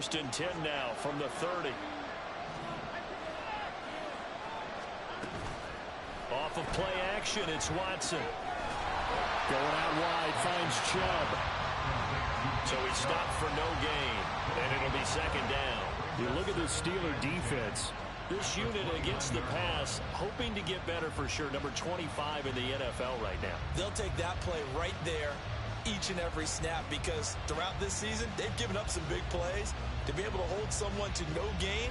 First and 10 now from the 30. Off of play action, it's Watson. Going out wide, finds Chubb. So he stopped for no gain, and it'll be second down. You look at the Steeler defense. This unit against the pass, hoping to get better for sure. Number 25 in the NFL right now. They'll take that play right there each and every snap because throughout this season, they've given up some big plays. To be able to hold someone to no gain,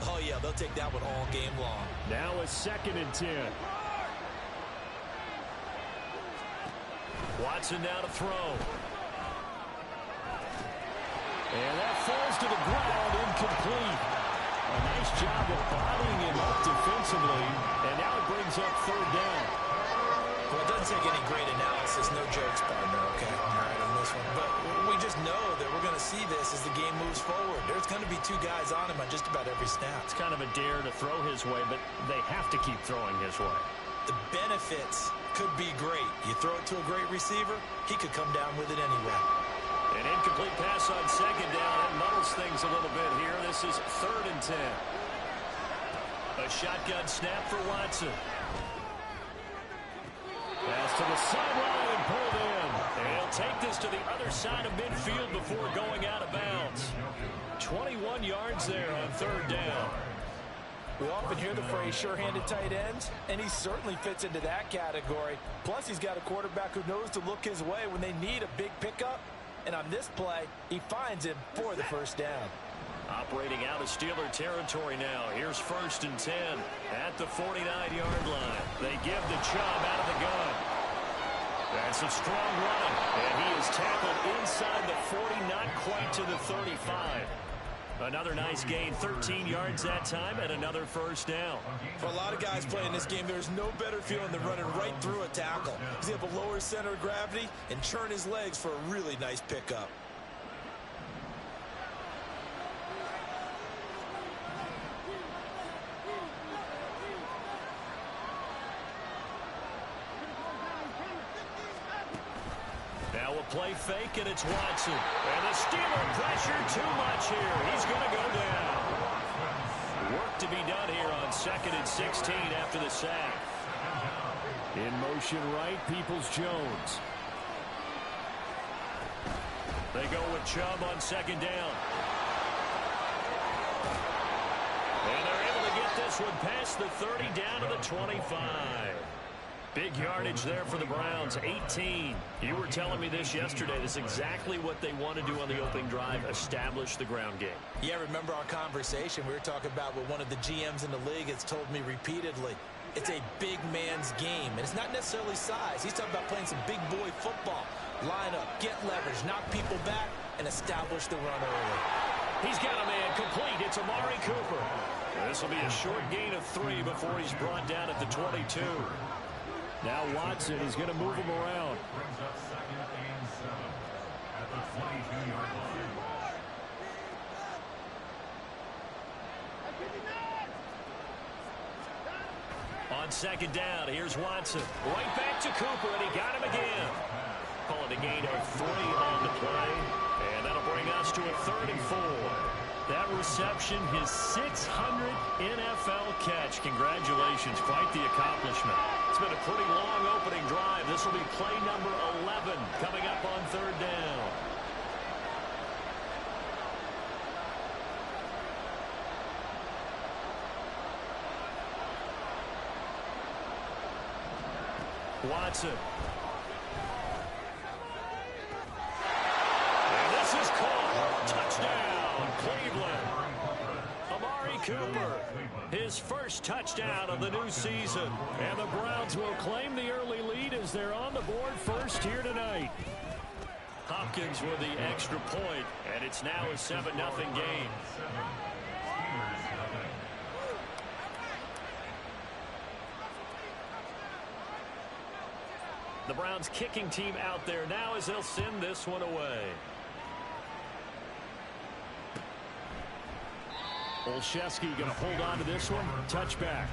oh yeah, they'll take that one all game long. Now a second and 10. Watson now to throw. And that falls to the ground, incomplete. A nice job of bodying him up defensively, and now it brings up third down. Well, it doesn't take any great analysis, no jokes, partner, okay? All right, on this one. But we just know that we're going to see this as the game moves forward. There's going to be two guys on him on just about every snap. It's kind of a dare to throw his way, but they have to keep throwing his way. The benefits could be great. You throw it to a great receiver, he could come down with it anyway. An incomplete pass on second down. That muddles things a little bit here. This is third and 10. A shotgun snap for Watson. Pass to the sideline, pulled in. And he'll take this to the other side of midfield before going out of bounds. 21 yards there on third down. We often hear the phrase sure-handed tight ends, and he certainly fits into that category. Plus, he's got a quarterback who knows to look his way when they need a big pickup. And on this play, he finds him for the first down. Operating out of Steeler territory now. Here's first and 10 at the 49-yard line. They give the Chubb out of the gun. That's a strong run. And he is tackled inside the 40, not quite to the 35. Another nice gain, 13 yards that time, and another first down. For a lot of guys playing this game, there's no better feeling than running right through a tackle. He's able to lower his center of gravity and churn his legs for a really nice pickup. Now a play fake, and it's Watson. And the Steeler pressure too much here. He's going to go down. Work to be done here on second and 16 after the sack. In motion right, Peoples-Jones. They go with Chubb on second down. And they're able to get this one past the 30 down to the 25. Big yardage there for the Browns, 18. You were telling me this yesterday. This is exactly what they want to do on the opening drive, establish the ground game. Yeah, remember our conversation. We were talking about what one of the GMs in the league has told me repeatedly. It's a big man's game, and it's not necessarily size. He's talking about playing some big boy football. Line up, get leverage, knock people back, and establish the run early. He's got a man complete. It's Amari Cooper. This will be a short gain of 3 before he's brought down at the 22. Now Watson is going to move him around. On second down, here's Watson. Right back to Cooper, and he got him again. Call it a gain of 3 on the play. And that'll bring us to a third and 4. That reception, his 600th NFL catch. Congratulations, quite the accomplishment. It's been a pretty long opening drive. This will be play number 11 coming up on third down. Watson. And this is caught. Touchdown, Cleveland. Amari Cooper, his first touchdown of the new season. And the Browns will claim the early lead as they're on the board first here tonight. Hopkins with the extra point, and it's now a 7-0 game. The Browns kicking team out there now as they'll send this one away. Olszewski going to hold on to this one. Touchback.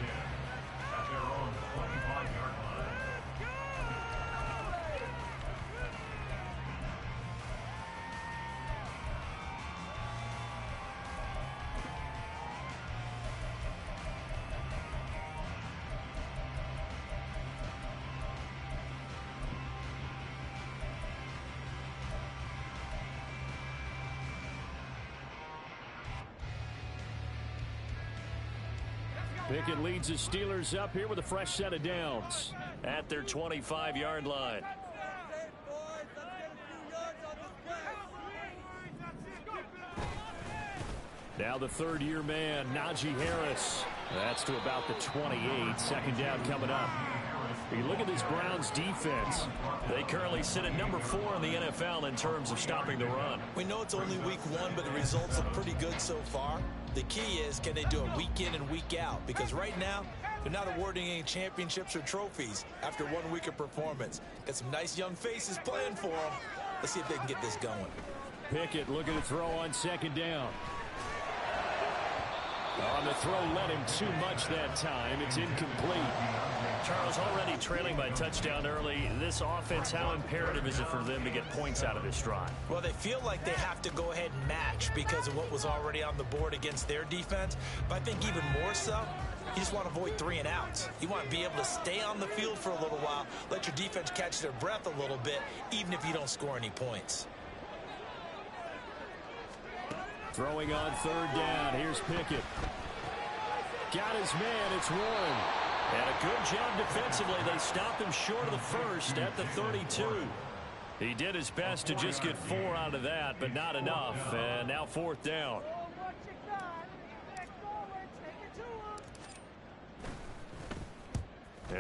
Pickett leads the Steelers up here with a fresh set of downs at their 25-yard line. Now the third-year man, Najee Harris. That's to about the 28. Second down coming up. You look at this Browns defense. They currently sit at number 4 in the NFL in terms of stopping the run. We know it's only week 1, but the results look pretty good so far. The key is, can they do it week in and week out? Because right now, they're not awarding any championships or trophies after 1 week of performance. Got some nice young faces playing for them. Let's see if they can get this going. Pickett looking to throw on second down. On the throw, led him too much that time. It's incomplete. Charles, already trailing by touchdown early. This offense, how imperative is it for them to get points out of this drive? Well, they feel like they have to go ahead and match because of what was already on the board against their defense. But I think even more so, you just want to avoid 3 and outs. You want to be able to stay on the field for a little while, let your defense catch their breath a little bit, even if you don't score any points. Throwing on third down. Here's Pickett. Got his man. It's Warren. And a good job defensively. They stopped him short of the first at the 32. He did his best to just get 4 out of that, but not enough. And now fourth down.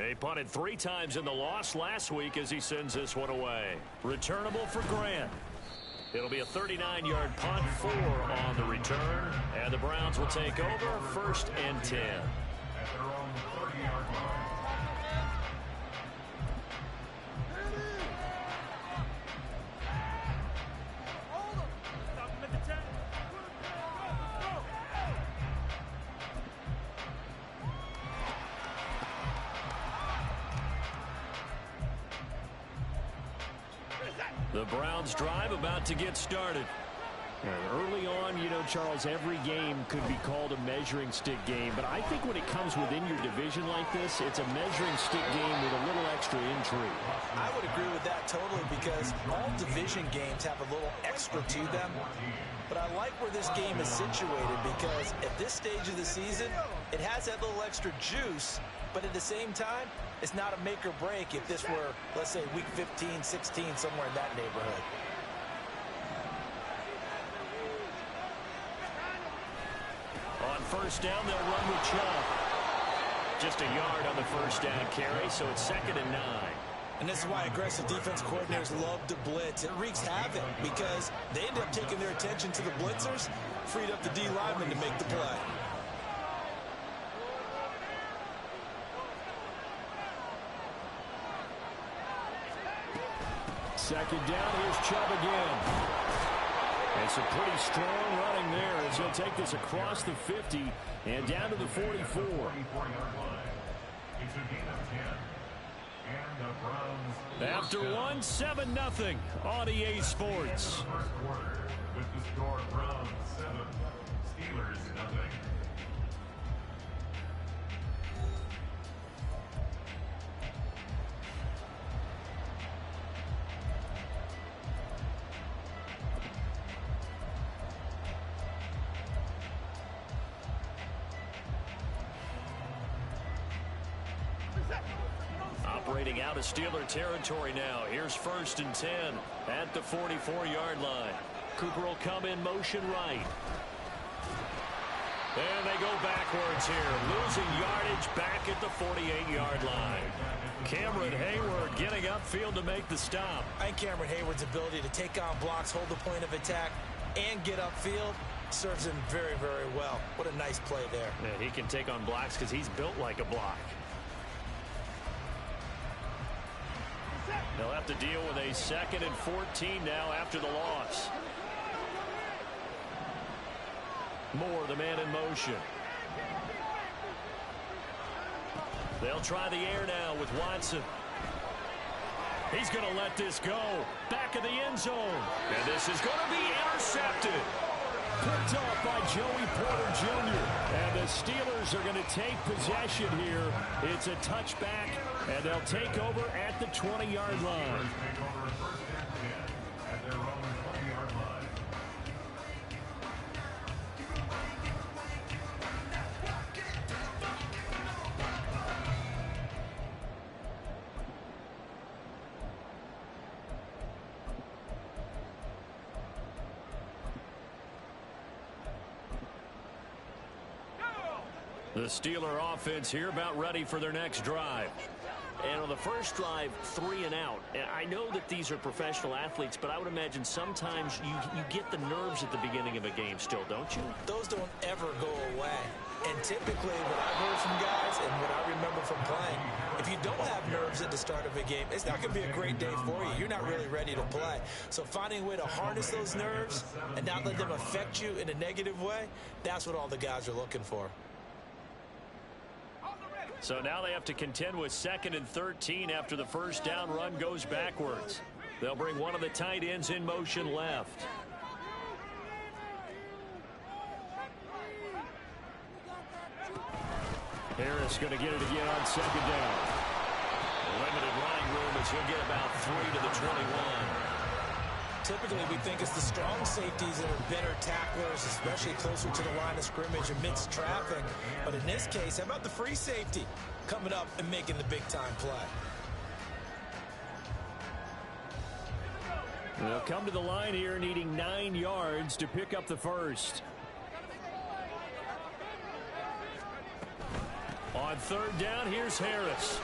He punted 3 times in the loss last week as he sends this one away. Returnable for Grant. It'll be a 39-yard punt, 4 on the return. And the Browns will take over, 1st and 10. The Browns drive about to get started. And early on, you know, Charles, every game could be called a measuring stick game. But I think when it comes within your division like this, it's a measuring stick game with a little extra intrigue. I would agree with that totally because all division games have a little extra to them. But I like where this game is situated because at this stage of the season, it has that little extra juice. But at the same time, it's not a make or break if this were, let's say, week 15, 16, somewhere in that neighborhood. On first down, they'll run with Chubb. Just a yard on the first down carry, so it's 2nd and 9. And this is why aggressive defense coordinators love to blitz. It wreaks havoc because they end up taking their attention to the blitzers, freed up the D lineman to make the play. Second down, here's Chubb again. And some pretty strong running there as he'll take this across the 50 and down to the 44. After one, 7-0 on EA Sports. With the score, Browns 7, Steelers 0. Operating out of Steeler territory now. Here's 1st and 10 at the 44-yard line. Cooper will come in motion right. And they go backwards here. Losing yardage back at the 48-yard line. Cameron Hayward getting upfield to make the stop. I think Cameron Hayward's ability to take on blocks, hold the point of attack, and get upfield serves him very, very well. What a nice play there. Yeah, he can take on blocks because he's built like a block. They'll have to deal with a 2nd and 14 now after the loss. Moore, the man in motion. They'll try the air now with Watson. He's going to let this go. Back of the end zone. And this is going to be intercepted. Picked off by Joey Porter Jr. And the Steelers are going to take possession here. It's a touchback, and they'll take over at the 20-yard line. The Steeler offense here about ready for their next drive. And on the first drive, 3 and out. And I know that these are professional athletes, but I would imagine sometimes you get the nerves at the beginning of a game still, don't you? Those don't ever go away. And typically, what I've heard from guys and what I remember from playing, if you don't have nerves at the start of a game, it's not going to be a great day for you. You're not really ready to play. So finding a way to harness those nerves and not let them affect you in a negative way, that's what all the guys are looking for. So now they have to contend with 2nd and 13 after the first down run goes backwards. They'll bring one of the tight ends in motion left. Harris going to get it again on 2nd down. Limited running room as he'll get about 3 to the 21. Typically, we think it's the strong safeties that are better tacklers, especially closer to the line of scrimmage amidst traffic. But in this case, how about the free safety coming up and making the big-time play? They'll come to the line here needing 9 yards to pick up the first. On 3rd down, here's Harris.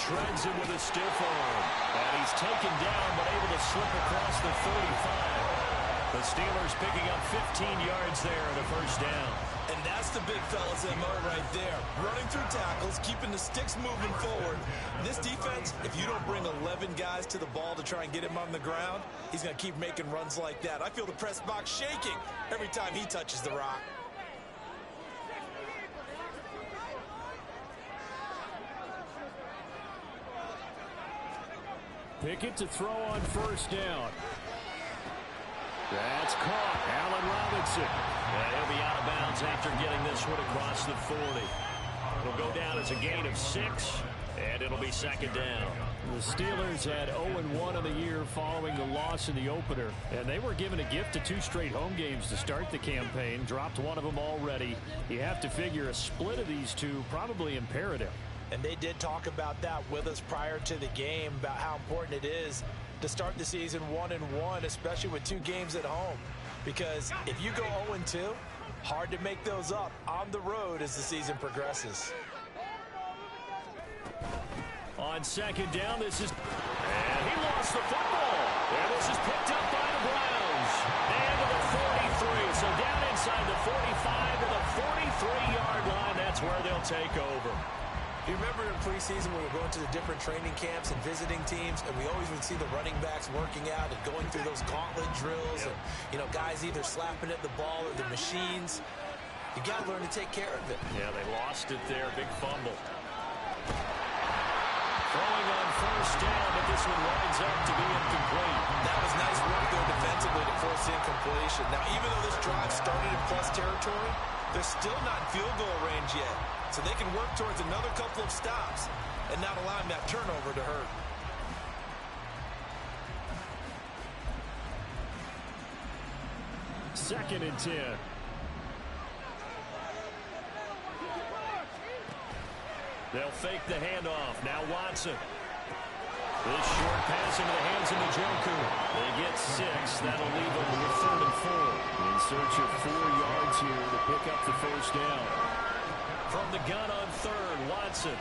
Shreds him with a stiff arm. And he's taken down but able to slip across the 35. The Steelers picking up 15 yards there in a first down. And that's the big fella's MO right there. Running through tackles, keeping the sticks moving forward. This defense, if you don't bring 11 guys to the ball to try and get him on the ground, he's going to keep making runs like that. I feel the press box shaking every time he touches the rock. Pickett to throw on first down. That's caught. Allen Robinson. And he'll be out of bounds after getting this one across the 40. It'll go down as a gain of 6, and it'll be 2nd down. The Steelers had 0-1 on the year following the loss in the opener, and they were given a gift of 2 straight home games to start the campaign. Dropped one of them already. You have to figure a split of these two probably imperative. And they did talk about that with us prior to the game, about how important it is to start the season 1-1, especially with 2 games at home. Because if you go 0-2, hard to make those up on the road as the season progresses. On 2nd down, this is... And he lost the football. And this is picked up by the Browns. And to the 43. So down inside the 45 to the 43-yard line. That's where they'll take over. You remember in preseason when we were going to the different training camps and visiting teams, and we always would see the running backs working out and going through those gauntlet drills, and, you know, guys either slapping at the ball or the machines. You got to learn to take care of it. Yeah, they lost it there. Big fumble. Throwing on first down, but this one winds up to be incomplete. That was nice work there defensively to force the incompletion. Now, even though this drive started in plus territory, they're still not in field goal range yet. So they can work towards another couple of stops and not allowing that turnover to hurt. Second and 10. They'll fake the handoff. Now Watson. This short pass into the hands of Njoku. They get 6. That'll leave them with 3rd and 4. In search of 4 yards here to pick up the first down. From the gun on 3rd, Watson.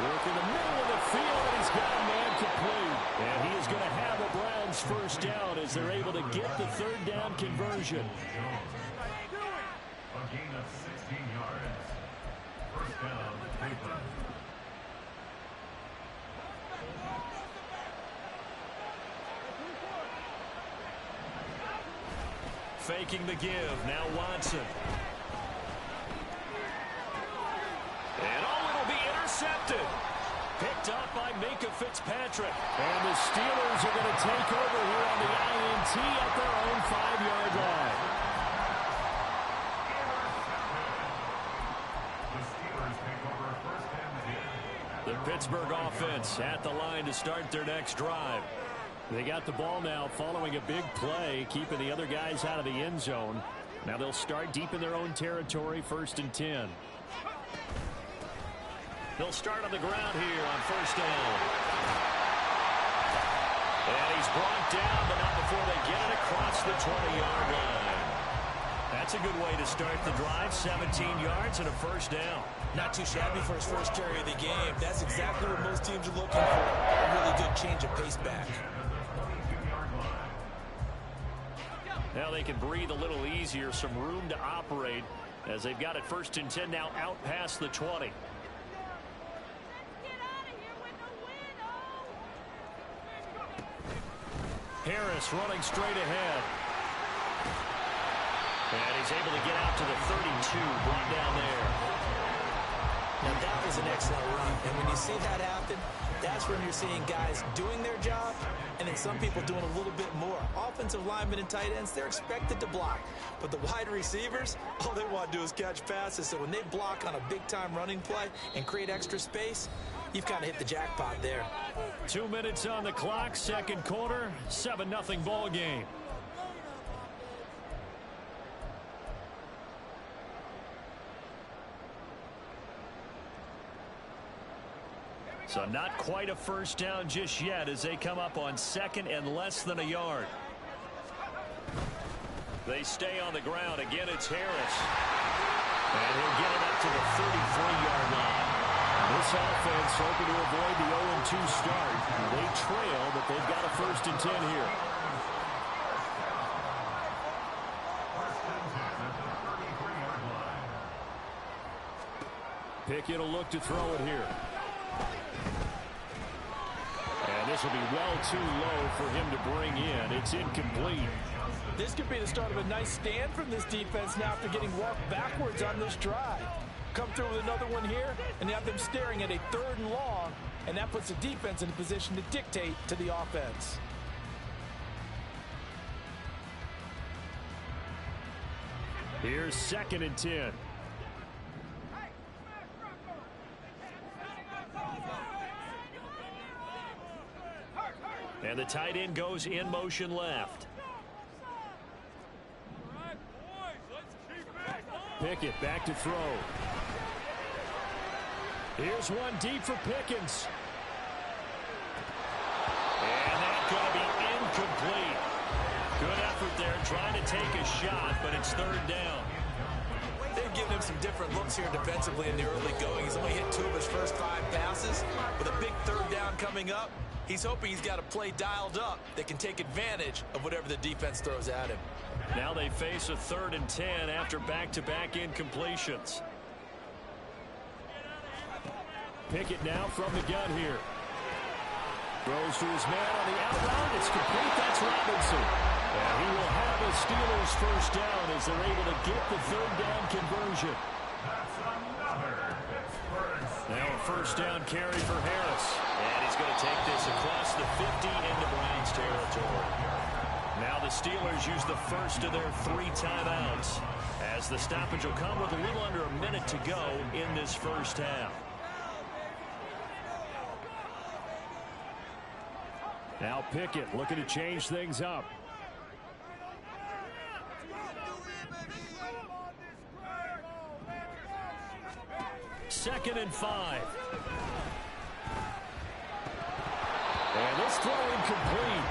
Work in the middle of the field, and he's got a man complete. And he is going to have a Browns first down as they're able to get the 3rd down conversion. A gain of 16 yards. First down, Cleveland. Faking the give. Now Watson. And it'll be intercepted. Picked up by Minka Fitzpatrick. And the Steelers are going to take over here on the INT at their own 5-yard line. The Steelers take over first and 10. The Pittsburgh offense at the line to start their next drive. They got the ball now following a big play, keeping the other guys out of the end zone. Now they'll start deep in their own territory, 1st and 10. They'll start on the ground here on first down. And he's brought down, but not before they get it across the 20-yard line. That's a good way to start the drive. 17 yards and a first down. Not too shabby for his first carry of the game. That's exactly what most teams are looking for. A really good change of pace back. Now they can breathe a little easier, some room to operate as they've got it 1st and 10 now out past the 20. Harris running straight ahead. And he's able to get out to the 32, brought down there. Now that was an excellent run. And when you see that happen, that's when you're seeing guys doing their job and then some people doing a little bit more. Offensive linemen and tight ends, they're expected to block. But the wide receivers, all they want to do is catch passes. So when they block on a big-time running play and create extra space, you've kind of hit the jackpot there. 2 minutes on the clock, second quarter, 7-0 ball game. So not quite a first down just yet as they come up on 2nd and less than a yard. They stay on the ground. Again, it's Harris. And he'll get it up to the 33-yard line. This offense hoping to avoid the 0-2 start. They trail, but they've got a 1st and 10 here. Pickett will look to throw it here. And this will be well too low for him to bring in. It's incomplete. This could be the start of a nice stand from this defense now after getting walked backwards on this drive. Come through with another one here, and you have them staring at a 3rd and long, and that puts the defense in a position to dictate to the offense. Here's 2nd and 10. And the tight end goes in motion left. Pickett back to throw. Here's one deep for Pickens. And that's going to be incomplete. Good effort there trying to take a shot, but it's 3rd down. They've given him some different looks here defensively in the early going. He's only hit 2 of his first 5 passes. With a big 3rd down coming up, he's hoping he's got a play dialed up that can take advantage of whatever the defense throws at him. Now they face a 3rd and 10 after back-to-back incompletions. Pickett now from the gun here. Throws to his man on the out route. It's complete. That's Robinson. And he will have the Steelers 1st down as they're able to get the 3rd down conversion. Now a 1st down carry for Harris. And he's going to take this across the 50 into Browns territory. Now the Steelers use the first of their 3 timeouts as the stoppage will come with a little under a minute to go in this 1st half. Now Pickett looking to change things up. Second and 5. And this throw incomplete.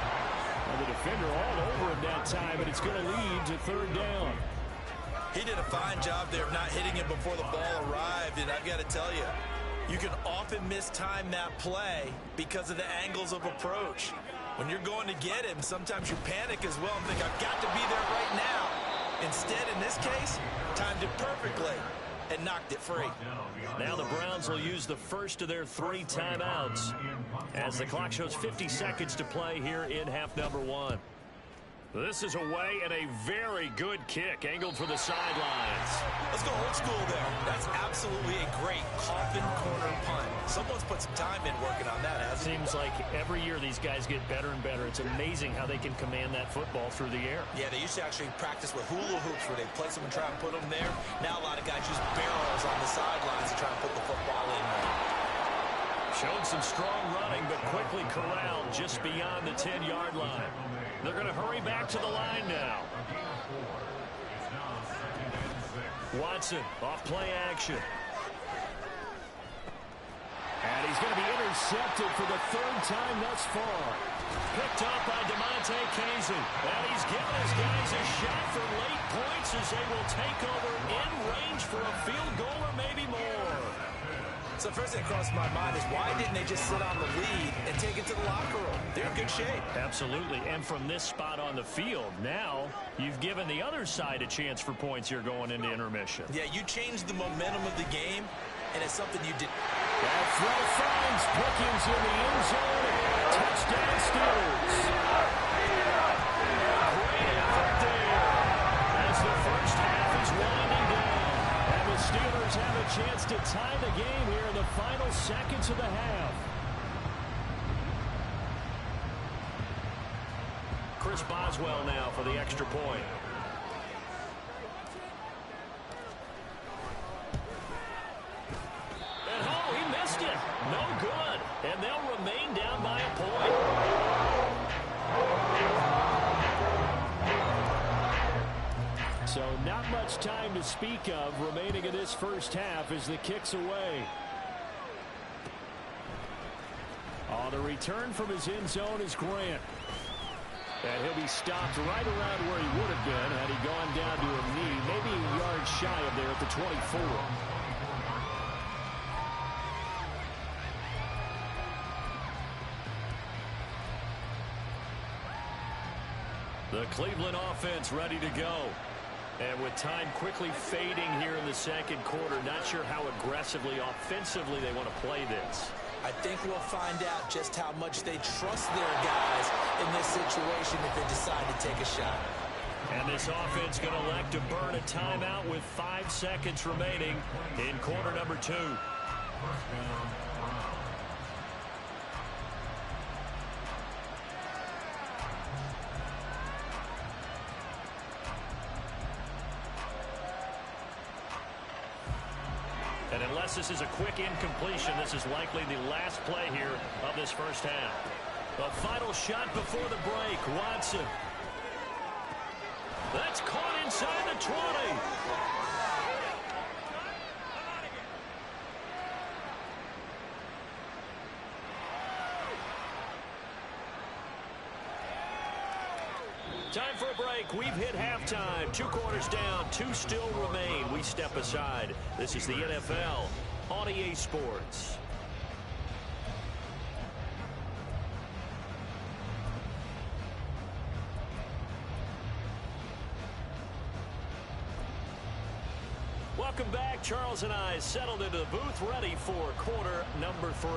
And the defender all over him that time, but it's going to lead to 3rd down. He did a fine job there of not hitting him before the ball arrived, and I've got to tell you, you can often mistime that play because of the angles of approach. When you're going to get him, sometimes you panic as well and think, I've got to be there right now. Instead, in this case, timed it perfectly and knocked it free. Now the Browns will use the first of their 3 timeouts as the clock shows 50 seconds to play here in half number 1. This is away and a very good kick angled for the sidelines. Let's go old school there. That's absolutely a great coffin corner punt. Someone's put some time in working on that, hasn't it? Seems like every year these guys get better and better. It's amazing how they can command that football through the air. Yeah, they used to actually practice with hula hoops where they place them and try and put them there. Now a lot of guys use barrels on the sidelines to try and put the football in there. Showed some strong running, but quickly corralled just beyond the 10-yard line. They're going to hurry back to the line now. Watson off play action. And he's going to be intercepted for the 3rd time thus far. Picked up by DeMonte Casey. And he's giving his guys a shot for late points as they will take over in range for a field goal or maybe more. So first thing that crossed my mind is why didn't they just sit on the lead and take it to the locker room? They're in good shape. Absolutely, and from this spot on the field, now you've given the other side a chance for points here going into intermission. Yeah, you changed the momentum of the game, and it's something you did. That throw finds Pickens in the end zone. Touchdown Steelers. Great effort there as the first half is winding down. And the Steelers have a chance to tie the game here in the final seconds of the half. Chris Boswell now for the extra point. And oh, he missed it. No good. And they'll remain down by a point. So not much time to speak of remaining in this first half as the kick's away. On the return from his end zone is Grant. And he'll be stopped right around where he would have been had he gone down to a knee, maybe a yard shy of there at the 24. The Cleveland offense ready to go. And with time quickly fading here in the second quarter, not sure how aggressively, offensively they want to play this. I think we'll find out just how much they trust their guys in this situation if they decide to take a shot. And this offense going to elect to burn a timeout with 5 seconds remaining in quarter number 2. And unless this is a quick incompletion, this is likely the last play here of this first half. The final shot before the break, Watson. That's caught inside the 20. Time for a break. We've hit halftime. 2 quarters down. 2 still remain. We step aside. This is the NFL on EA Sports. Welcome back. Charles and I settled into the booth ready for quarter number 3.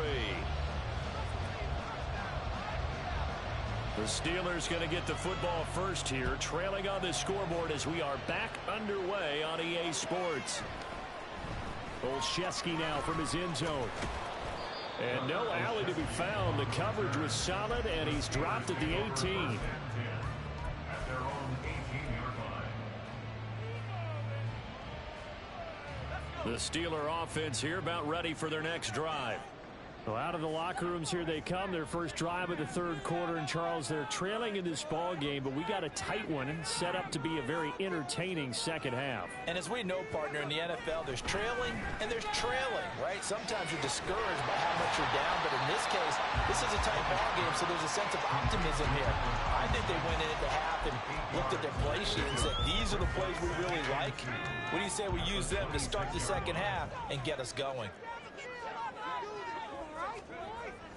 The Steelers going to get the football first here, trailing on the scoreboard as we are back underway on EA Sports. Olszewski now from his end zone. And no alley to be found. The coverage was solid, and he's dropped at the 18. At their own 18-yard line. The Steeler offense here about ready for their next drive. Well, out of the locker rooms here they come. Their first drive of the third quarter. And, Charles, they're trailing in this ball game, but we got a tight one set up to be a very entertaining second half. And as we know, partner, in the NFL, there's trailing and there's trailing, right? Sometimes you're discouraged by how much you're down, but in this case, this is a tight ball game, so there's a sense of optimism here. I think they went in at the half and looked at their play sheet and said, these are the plays we really like. What do you say we use them to start the second half and get us going?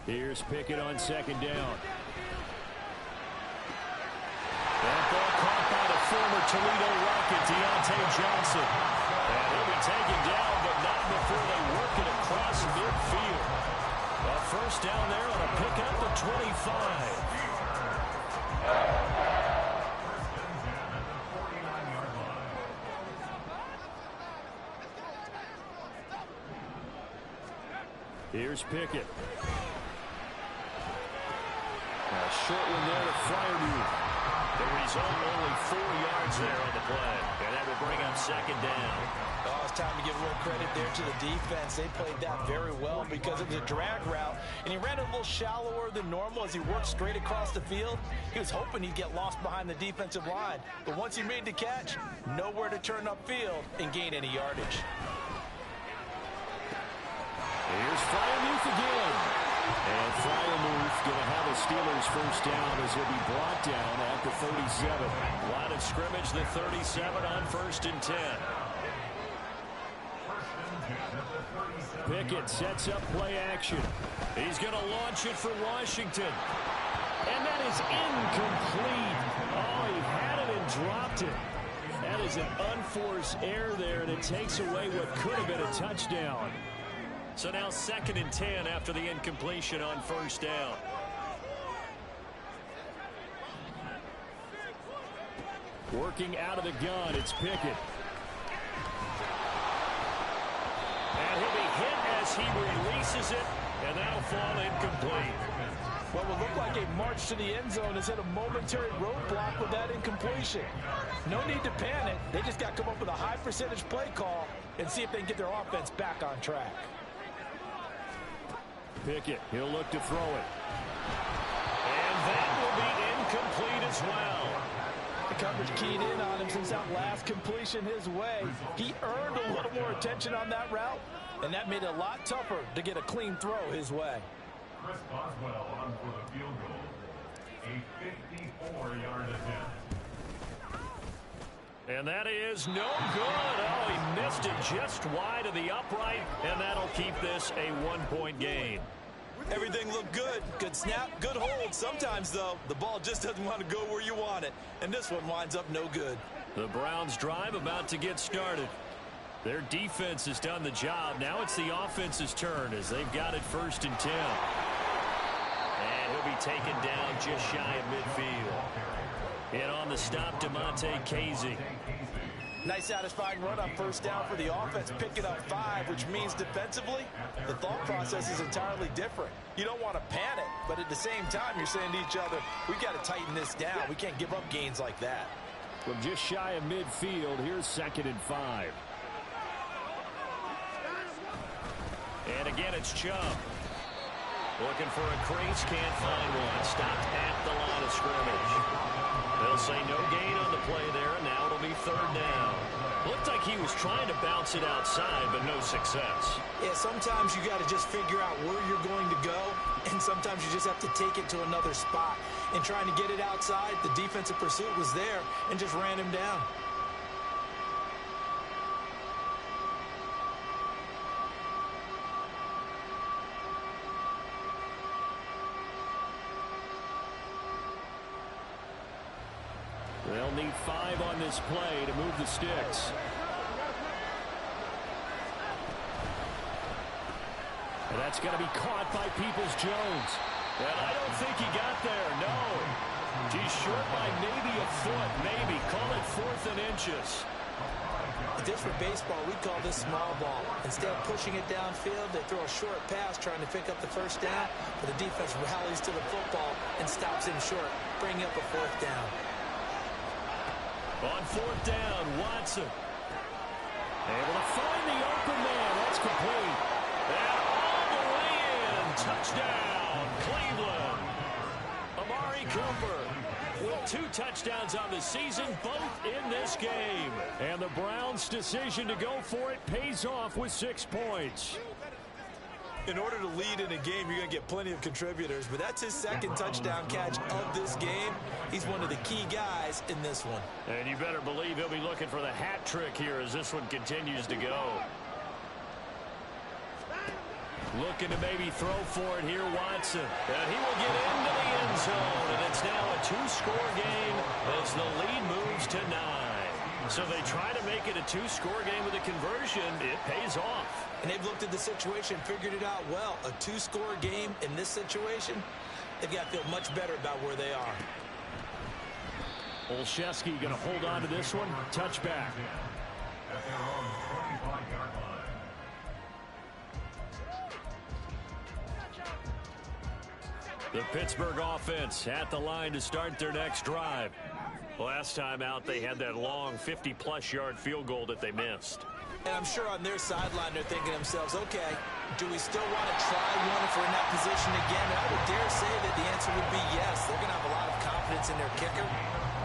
Here's Pickett on second down. That ball caught by the former Toledo Rocket, Deontay Johnson. And he'll be taken down, but not before they work it across midfield. A first down there on a pick up the 25. Here's Pickett. A short one there to Fryermuth. The result, only 4 yards there on the play. And that will bring up second down. Oh, it's time to give real credit there to the defense. They played that very well because it was a drag route. And he ran a little shallower than normal as he worked straight across the field. He was hoping he'd get lost behind the defensive line. But once he made the catch, nowhere to turn upfield and gain any yardage. Here's Fryermuth again. And Fryermuth going to have a Steelers first down as he'll be brought down at the 37. Line of scrimmage, the 37 on 1st and 10. Pickett sets up play action. He's going to launch it for Washington. And that is incomplete. Oh, he had it and dropped it. That is an unforced error there, and it takes away what could have been a touchdown. So now 2nd and 10 after the incompletion on 1st down. Working out of the gun, it's Pickett. And he'll be hit as he releases it, and that'll fall incomplete. What will look like a march to the end zone has hit a momentary roadblock with that incompletion. No need to panic. They just got to come up with a high percentage play call and see if they can get their offense back on track. Pickett, he'll look to throw it. And that will be incomplete as well. The coverage keyed in on him since that last completion his way. He earned a little more attention on that route, and that made it a lot tougher to get a clean throw his way. Chris Boswell on for the field goal. A 54-yard attempt. And that is no good. Oh, he missed it just wide of the upright, and that'll keep this a 1-point game. Everything looked good. Good snap, good hold. Sometimes, though, the ball just doesn't want to go where you want it. And this one winds up no good. The Browns drive about to get started. Their defense has done the job. Now it's the offense's turn as they've got it 1st and 10. And he'll be taken down just shy of midfield. And on the stop, DeMonte Casey. Nice satisfying run on 1st down for the offense, picking up 5, which means defensively, the thought process is entirely different. You don't want to panic, but at the same time, you're saying to each other, we've got to tighten this down. We can't give up gains like that. From just shy of midfield, here's 2nd and 5. And again, it's Chubb. Looking for a crease, can't find one. Stopped at the line of scrimmage. They'll say no gain on the play there, and now it'll be 3rd down. Looked like he was trying to bounce it outside, but no success. Yeah, sometimes you got to just figure out where you're going to go, and sometimes you just have to take it to another spot. And trying to get it outside, the defensive pursuit was there and just ran him down. They'll need 5 on this play to move the sticks. And that's going to be caught by Peoples-Jones. And I don't think he got there, no. He's short by maybe a foot, maybe. Call it 4th and inches. Just for baseball, we call this small ball. Instead of pushing it downfield, they throw a short pass trying to pick up the 1st down, but the defense rallies to the football and stops him short, bringing up a 4th down. On 4th down, Watson. Able to find the open man. That's complete. And all the way in. Touchdown, Cleveland. Amari Cooper with 2 touchdowns on the season, both in this game. And the Browns' decision to go for it pays off with 6 points. In order to lead in a game, you're going to get plenty of contributors, but that's his 2nd touchdown catch of this game. He's one of the key guys in this one. And you better believe he'll be looking for the hat trick here as this one continues to go. Looking to maybe throw for it here, Watson. And he will get into the end zone, and it's now a 2-score game as the lead moves to 9. So they try to make it a 2-score game with a conversion. It pays off. And they've looked at the situation, figured it out well. A 2-score game in this situation, they've got to feel much better about where they are. Olszewski going to hold on to this one. Touchback. At their own 25-yard line. The Pittsburgh offense at the line to start their next drive. Last time out, they had that long 50-plus yard field goal that they missed. And I'm sure on their sideline they're thinking to themselves, okay, do we still want to try one if we're in that position again? And I would dare say that the answer would be yes. They're going to have a lot of confidence in their kicker.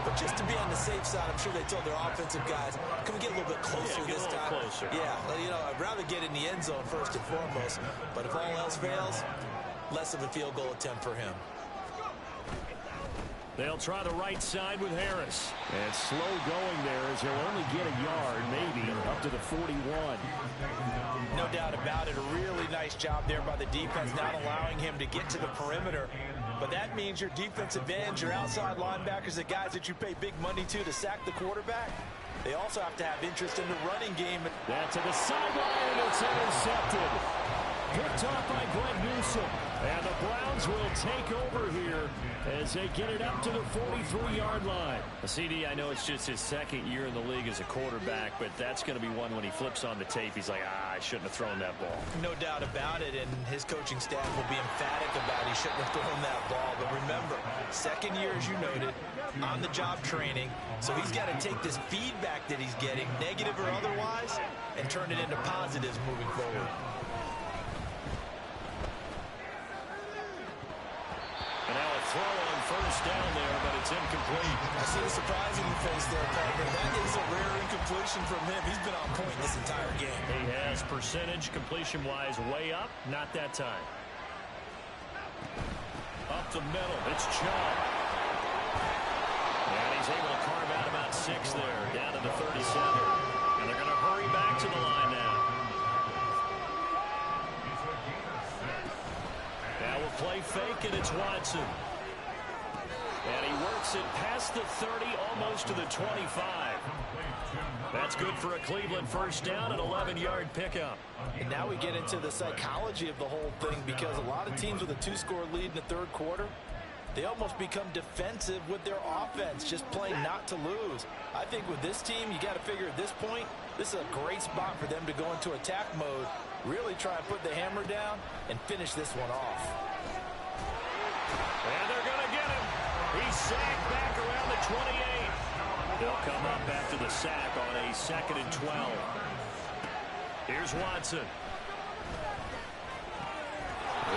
But just to be on the safe side, I'm sure they told their offensive guys, can we get a little bit closer this time? Closer. Yeah, well, you know, I'd rather get in the end zone first and foremost. But if all else fails, less of a field goal attempt for him. They'll try the right side with Harris. And slow going there as he'll only get a yard, maybe, up to the 41. No doubt about it. A really nice job there by the defense, not allowing him to get to the perimeter. But that means your defensive ends, your outside linebackers, the guys that you pay big money to sack the quarterback, they also have to have interest in the running game. That to the sideline, and it's intercepted. Picked off by Greg Newsome. And the Browns will take over here as they get it up to the 43-yard line. CD, I know it's just his second year in the league as a quarterback, but that's going to be one when he flips on the tape, he's like, I shouldn't have thrown that ball. No doubt about it, and his coaching staff will be emphatic about he shouldn't have thrown that ball. But remember, second year, as you noted, on-the-job training, so he's got to take this feedback that he's getting, negative or otherwise, and turn it into positives moving forward. And now a throw on first down there, but it's incomplete. I see the surprise in your face there, partner. That is a rare incompletion from him. He's been on point this entire game. He has percentage completion-wise way up. Not that time. Up the middle, it's Chubb. And he's able to carve out about 6 there, down to the 37. And they're going to hurry back to the line now. Now we'll play fake, and it's Watson. And he works it past the 30, almost to the 25. That's good for a Cleveland first down, an 11-yard pickup. And now we get into the psychology of the whole thing, because a lot of teams with a 2-score lead in the third quarter, they almost become defensive with their offense, just playing not to lose. I think with this team, you got to figure at this point, this is a great spot for them to go into attack mode, really try and put the hammer down and finish this one off. And they're going to get him. He's sacked back around the 28. They'll come up after the sack on a 2nd and 12. Here's Watson.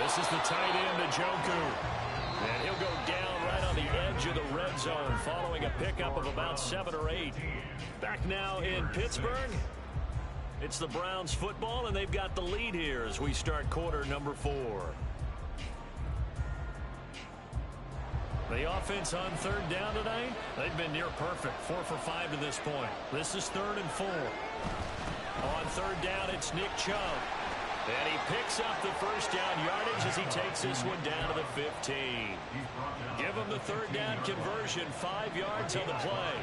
This is the tight end, Njoku. And he'll go down right on the edge of the red zone following a pickup of about 7 or 8. Back now in Pittsburgh. It's the Browns football, and they've got the lead here as we start quarter number 4. The offense on third down tonight, they've been near perfect. 4 for 5 to this point. This is 3rd and 4. On third down, it's Nick Chubb. And he picks up the first down yardage as he takes this one down to the 15. Give him the third down conversion, 5 yards on the play.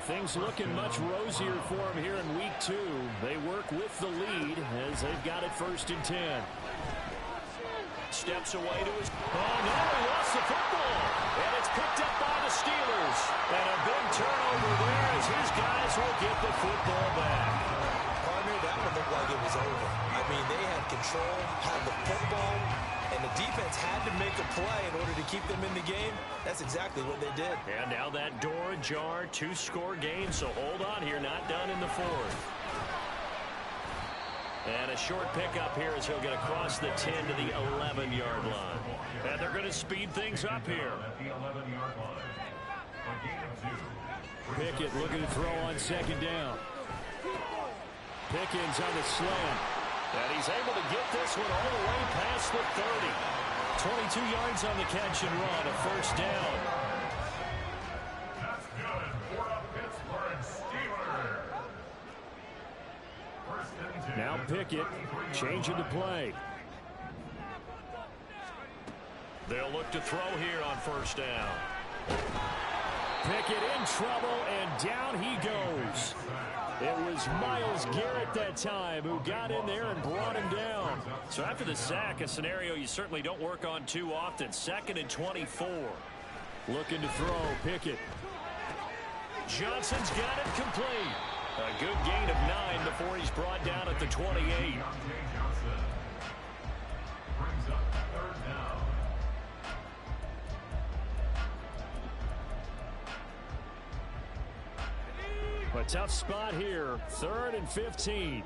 Things looking much rosier for him here in week 2. They work with the lead as they've got it 1st and 10. Steps away to his... Oh, no, he lost the football. And it's picked up by the Steelers. And a big turnover there as his guys will get the football back. Partner, that one looked like it was over. I mean, they had control, had the football, and the defense had to make a play in order to keep them in the game. That's exactly what they did. And now that door ajar, 2-score game, so hold on here, not done in the 4th. And a short pickup here as he'll get across the 10 to the 11-yard line. And they're going to speed things up here. Pickett looking to throw on 2nd down. Pickens on the slant. And he's able to get this one all the way past the 30. 22 yards on the catch and run, a 1st down. That's good for the Pittsburgh Steelers. Now Pickett changing to play. They'll look to throw here on 1st down. Pickett in trouble, and down he goes. It was Myles Garrett that time who got in there and brought him down. So after the sack, a scenario you certainly don't work on too often. 2nd and 24. Looking to throw, Pickett. Johnson's got it complete. A good gain of 9 before he's brought down at the 28. Brings up 3rd down. A tough spot here. 3rd and 15.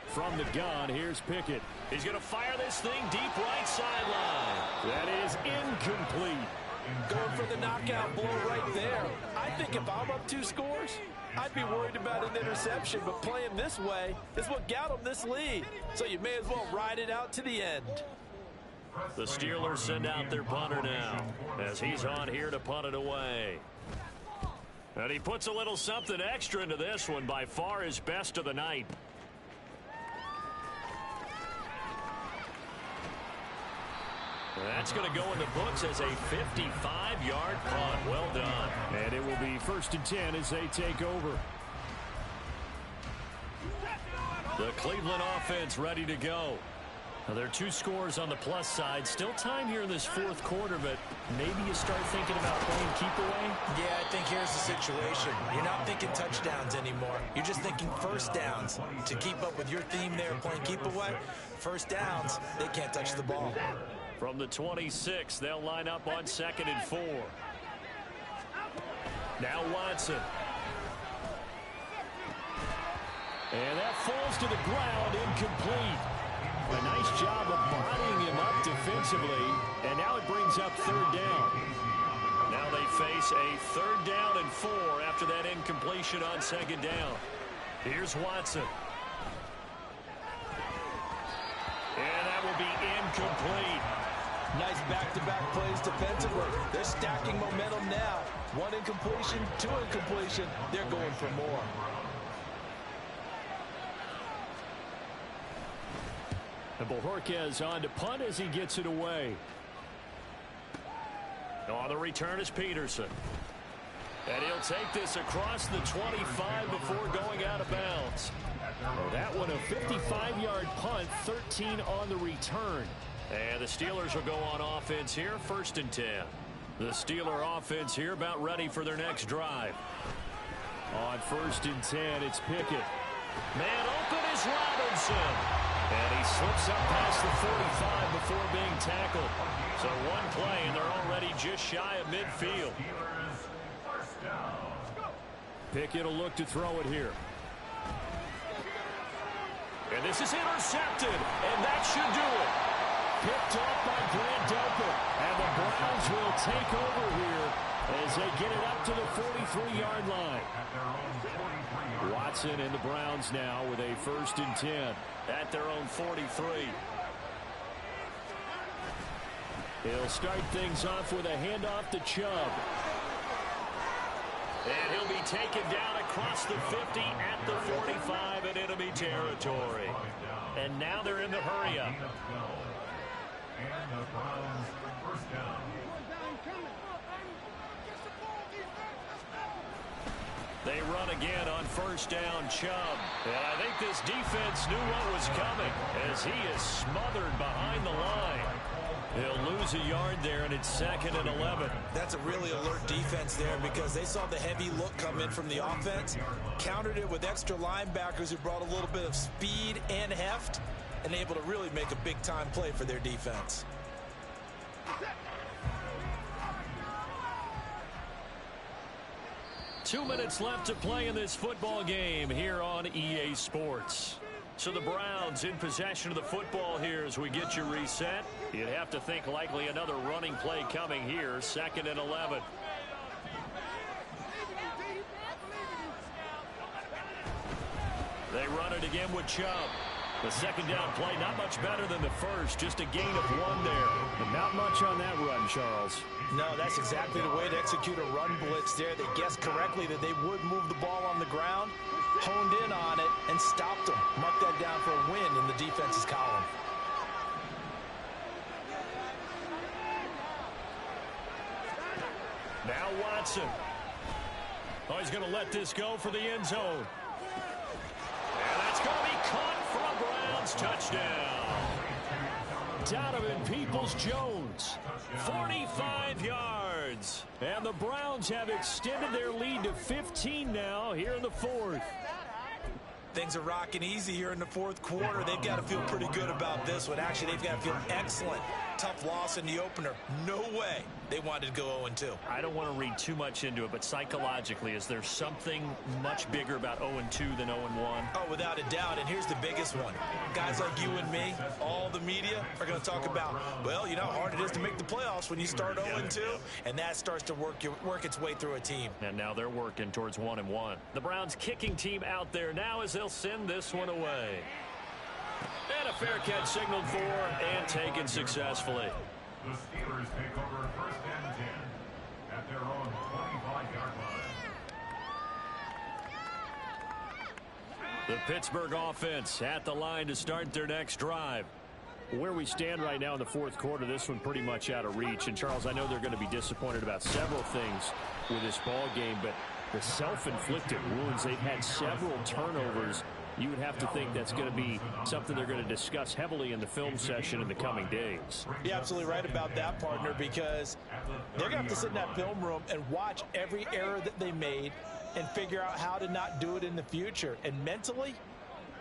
From the gun, here's Pickett. He's going to fire this thing deep right sideline. That is incomplete. Going for the knockout blow right there. I think if I'm up 2 scores, I'd be worried about an interception, but playing this way is what got them this lead. So you may as well ride it out to the end. The Steelers send out their punter now as he's on here to punt it away. And he puts a little something extra into this one, by far his best of the night. That's going to go in the books as a 55-yard punt. Well done. And it will be 1st and 10 as they take over. The Cleveland offense ready to go. Now, there are 2 scores on the plus side. Still time here in this 4th quarter, but maybe you start thinking about playing keep away? Yeah, I think here's the situation. You're not thinking touchdowns anymore. You're just thinking first downs. To keep up with your theme there, playing keep away, first downs, they can't touch the ball. From the 26, they'll line up on 2nd and 4. Now Watson. And that falls to the ground, incomplete. A nice job of bodying him up defensively, and now it brings up 3rd down. Now they face a 3rd down and 4 after that incompletion on 2nd down. Here's Watson. And that will be incomplete. Nice back-to-back plays defensively. They're stacking momentum now. 1 incompletion, 2 incompletion. They're going for more. And Bojorquez on to punt as he gets it away. On the return is Peterson. And he'll take this across the 25 before going out of bounds. Well, that one a 55-yard punt, 13 on the return. And the Steelers will go on offense here, 1st and 10. The Steeler offense here about ready for their next drive. On 1st and 10, it's Pickett. Man open is Robinson. And he slips up past the 45 before being tackled. So 1 play, and they're already just shy of midfield. Pickett will look to throw it here. And this is intercepted, and that should do it. Picked off by Grant Delpit. And the Browns will take over here as they get it up to the 43-yard line. Watson and the Browns now with a 1st and 10. At their own 43. He'll start things off with a handoff to Chubb. And he'll be taken down across the 50 at the 45 in enemy territory. And now they're in the hurry-up. And the Browns 1st down. They run again on 1st down, Chubb. And I think this defense knew what was coming as he is smothered behind the line. He'll lose a yard there, and it's 2nd and 11. That's a really alert defense there because they saw the heavy look come in from the offense, countered it with extra linebackers who brought a little bit of speed and heft, and able to really make a big-time play for their defense. Two minutes left to play in this football game here on EA Sports. So the Browns in possession of the football here as we get you reset. You'd have to think likely another running play coming here, 2nd and 11. They run it again with Chubb. The 2nd down play, not much better than the first, just a gain of 1 there. But not much on that run, Charles. No, that's exactly the way to execute a run blitz there. They guessed correctly that they would move the ball on the ground, honed in on it, and stopped them. Mark that down for a win in the defense's column. Now Watson. Oh, he's going to let this go for the end zone. And that's going to be caught for a Browns touchdown. Donovan Peoples-Jones. 45 yards. And the Browns have extended their lead to 15 now here in the 4th. Things are rocking easy here in the 4th quarter. They've got to feel pretty good about this one. Actually, they've got to feel excellent tough loss in the opener. No way they wanted to go 0-2. I don't want to read too much into it, but psychologically, is there something much bigger about 0-2 than 0-1? Oh, without a doubt, and here's the biggest one. Guys like you and me, all the media, are going to talk about, well, you know how hard it is to make the playoffs when you start 0-2, and that starts to work its way through a team. And now they're working towards 1-1. The Browns kicking team out there now as they'll send this one away. And a fair catch signaled for and taken successfully. The Steelers take over 1st and 10 at their own 25-yard line. The Pittsburgh offense at the line to start their next drive. Where we stand right now in the fourth quarter, this one pretty much out of reach. And, Charles, I know they're going to be disappointed about several things with this ball game, but the self-inflicted wounds, they've had several turnovers. You would have to think that's going to be something they're going to discuss heavily in the film session in the coming days. You're absolutely right about that, partner, because they're going to have to sit in that film room and watch every error that they made and figure out how to not do it in the future. And mentally,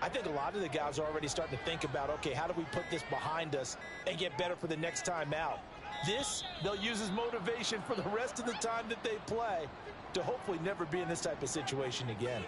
I think a lot of the guys are already starting to think about, okay, how do we put this behind us and get better for the next time out? This, they'll use as motivation for the rest of the time that they play to hopefully never be in this type of situation again.